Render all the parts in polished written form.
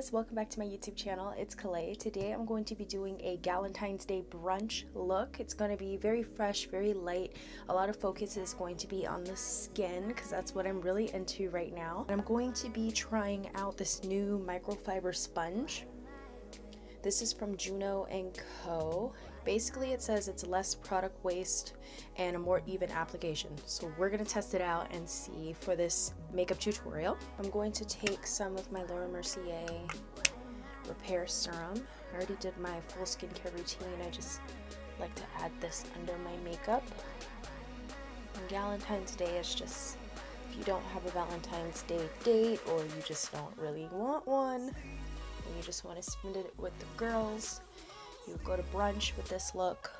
Bawse, welcome back to my YouTube channel. It's Kalei. Today I'm going to be doing a Galentine's Day brunch look. It's going to be very fresh, very light. A lot of focus is going to be on the skin because that's what I'm really into right now. I'm going to be trying out this new microfiber sponge. This is from Juno and Co. Basically it says it's less product waste and a more even application. So we're going to test it out and see for this makeup tutorial. I'm going to take some of my Laura Mercier Repair Serum. I already did my full skincare routine. I just like to add this under my makeup. And Valentine's Day is just, if you don't have a Valentine's Day date or you just don't really want one, and you just want to spend it with the girls, you go to brunch with this look.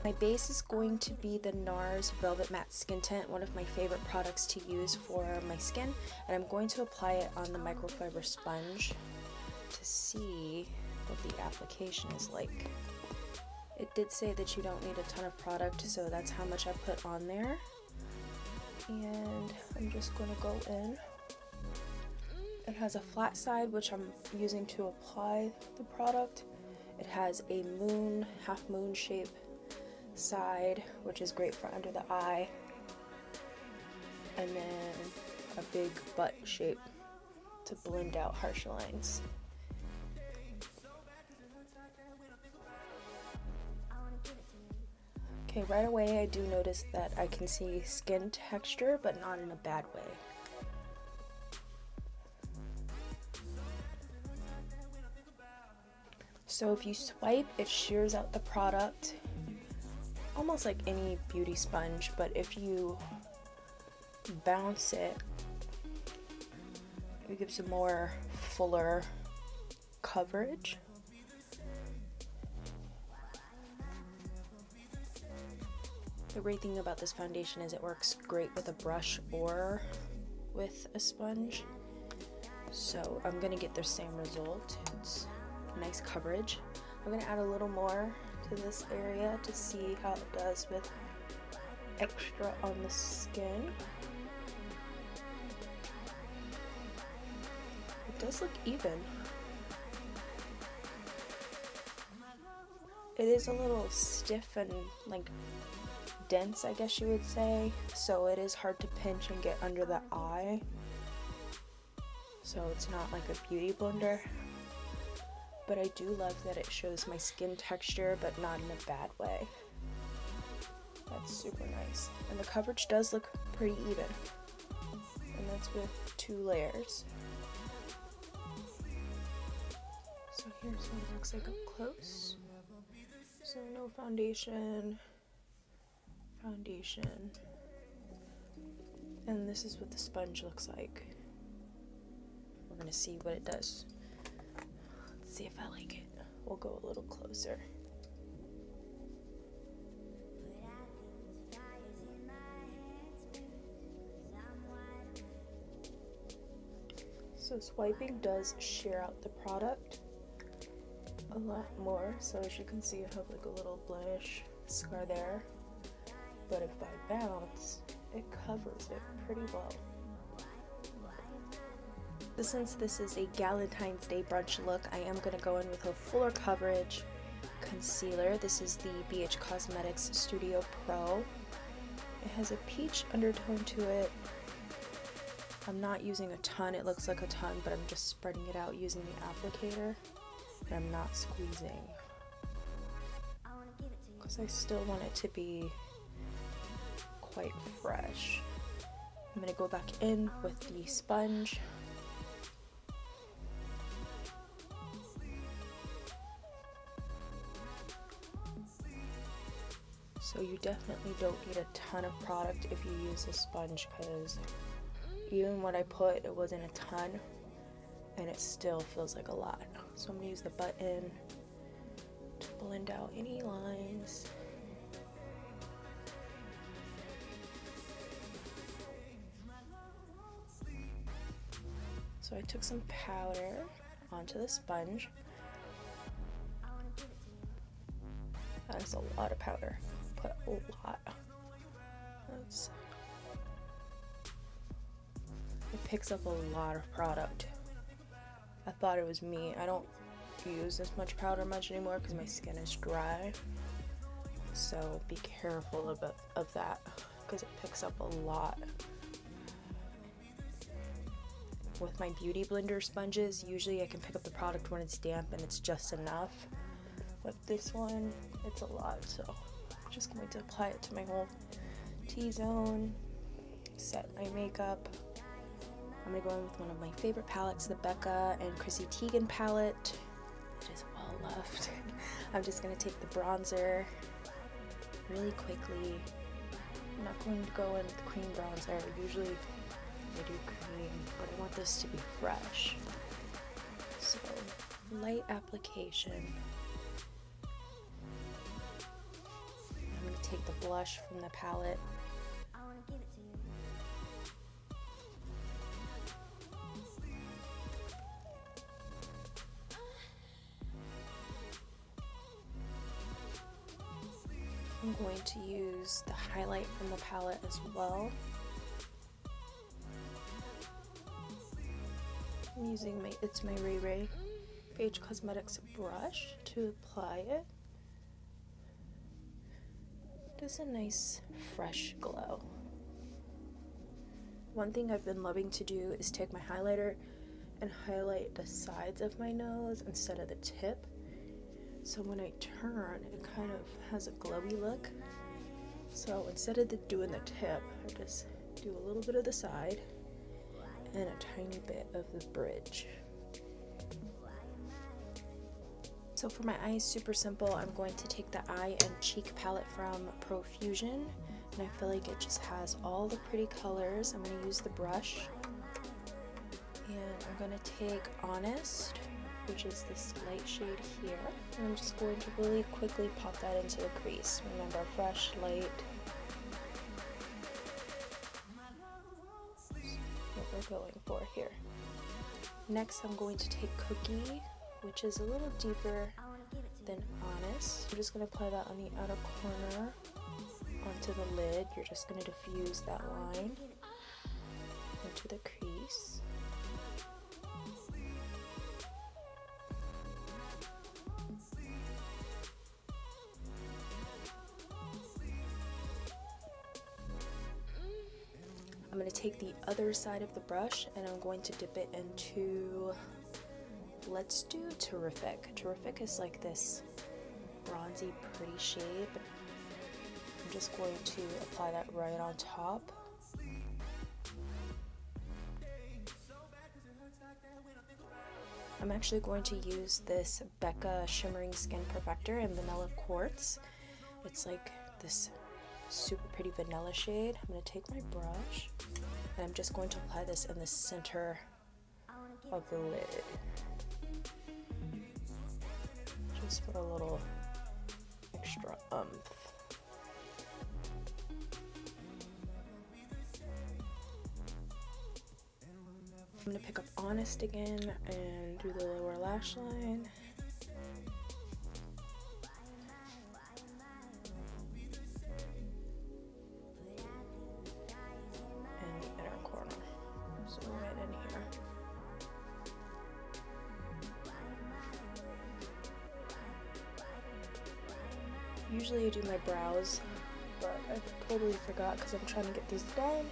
My base is going to be the NARS Velvet Matte Skin Tint, one of my favorite products to use for my skin, and I'm going to apply it on the microfiber sponge to see what the application is like. It did say that you don't need a ton of product, so that's how much I put on there. And I'm just going to go in. It has a flat side, which I'm using to apply the product. It has a moon, half moon shape side, which is great for under the eye. And then a big butt shape to blend out harsh lines. Okay, right away I do notice that I can see skin texture, but not in a bad way. So if you swipe, it shears out the product, almost like any beauty sponge, but if you bounce it, it gives a more fuller coverage. The great thing about this foundation is it works great with a brush or with a sponge. So I'm gonna get the same result. It's nice coverage. I'm going to add a little more to this area to see how it does with extra on the skin. It does look even. It is a little stiff and like dense, I guess you would say, so it is hard to pinch and get under the eye. So it's not like a beauty blender. But I do love that it shows my skin texture, but not in a bad way. That's super nice. And the coverage does look pretty even. And that's with 2 layers. So here's what it looks like up close. So no foundation, foundation. And this is what the sponge looks like. We're gonna see what it does. See if I like it. We'll go a little closer. So swiping does shear out the product a lot more. So as you can see, I have like a little blemish scar there. But if I bounce, it covers it pretty well. Since this is a Galentine's Day brunch look, I am going to go in with a fuller coverage concealer. This is the BH Cosmetics Studio Pro. It has a peach undertone to it. I'm not using a ton. It looks like a ton, but I'm just spreading it out using the applicator. And I'm not squeezing, because I still want it to be quite fresh. I'm going to go back in with the sponge. So you definitely don't need a ton of product if you use a sponge, because even what I put, it wasn't a ton, and it still feels like a lot. So I'm going to use the button to blend out any lines. So I took some powder onto the sponge. That's a lot of powder. Put a lot. It picks up a lot of product. I thought it was me. I don't use this much powder much anymore because my skin is dry. So be careful of that because it picks up a lot. With my beauty blender sponges, usually I can pick up the product when it's damp and it's just enough. With this one, it's a lot, so I'm just going to apply it to my whole T-zone, set my makeup. I'm going to go in with one of my favorite palettes, the Becca and Chrissy Teigen palette. It is well loved. I'm just going to take the bronzer really quickly. I'm not going to go in with cream bronzer. Usually I do cream, but I want this to be fresh. So, light application. I'm going to take the blush from the palette. I want to give it to you. I'm going to use the highlight from the palette as well. I'm using my Ray Ray Page Cosmetics brush to apply it. Just a nice fresh glow. One thing I've been loving to do is take my highlighter and highlight the sides of my nose instead of the tip. So when I turn, it kind of has a glowy look. So instead of doing the tip, I just do a little bit of the side and a tiny bit of the bridge. So for my eyes, super simple. I'm going to take the eye and cheek palette from Profusion, and I feel like it just has all the pretty colors. I'm going to use the brush, and I'm going to take Honest, which is this light shade here, and I'm just going to really quickly pop that into the crease. Remember, fresh, light. What we're going for here. Next, I'm going to take Cookie, which is a little deeper than Honest. I'm just going to apply that on the outer corner onto the lid. You're just going to diffuse that line into the crease. I'm going to take the other side of the brush and I'm going to dip it into, let's do Terrific. Terrific is like this bronzy, pretty shade. I'm just going to apply that right on top. I'm actually going to use this Becca Shimmering Skin Perfector in Vanilla Quartz. It's like this super pretty vanilla shade. I'm going to take my brush and I'm just going to apply this in the center of the lid. Just for a little extra oomph. I'm going to pick up Honest again and do the lower lash line. Usually I do my brows, but I totally forgot because I'm trying to get these done.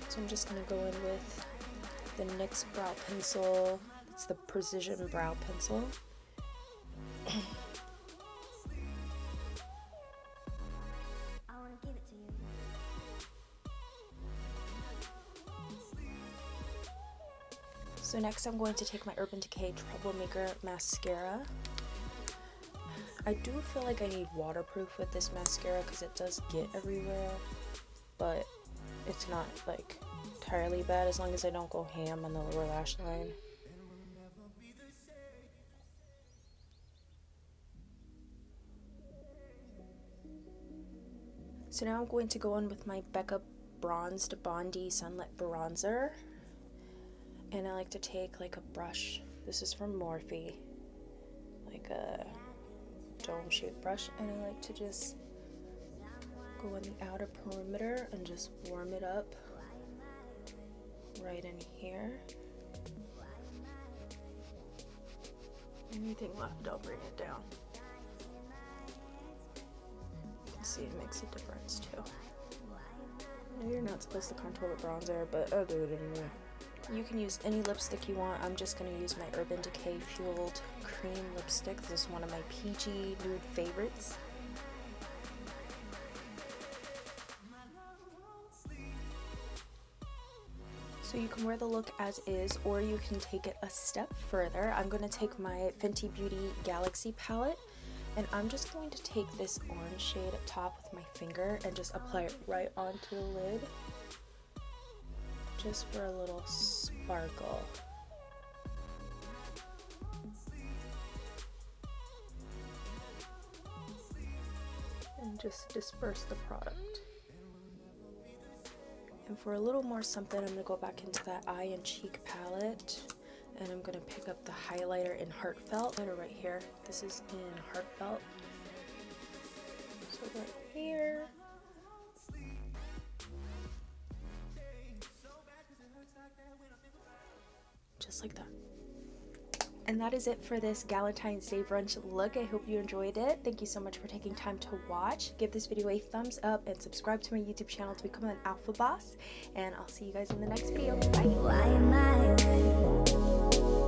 So I'm just going to go in with the NYX brow pencil. It's the Precision Brow Pencil. I want to give it to you. So next I'm going to take my Urban Decay Troublemaker mascara. I do feel like I need waterproof with this mascara because it does get everywhere, but it's not like entirely bad as long as I don't go ham on the lower lash line. So now I'm going to go in with my Becca Bronzed Bondi Sunlit Bronzer, and I like to take like a brush. This is from Morphe, like a dome shaped brush, and I like to just go on the outer perimeter and just warm it up right in here. Anything left, I'll bring it down. You can see it makes a difference too. I know you're not supposed to contour with bronzer, but I'll do it anyway. You can use any lipstick you want. I'm just going to use my Urban Decay Fueled Cream Lipstick. This is one of my peachy nude favorites. So you can wear the look as is, or you can take it a step further. I'm going to take my Fenty Beauty Galaxy palette, and I'm just going to take this orange shade up top with my finger and just apply it right onto the lid, just for a little sparkle. And just disperse the product. And for a little more something, I'm going to go back into that eye and cheek palette, and I'm going to pick up the highlighter in Heartfelt. Highlighter right here. This is in Heartfelt. So right here. Just like that. And that is it for this Valentine's Day brunch look. I hope you enjoyed it. Thank you so much for taking time to watch. Give this video a thumbs up and subscribe to my YouTube channel to become an alpha boss. And I'll see you guys in the next video. Bye.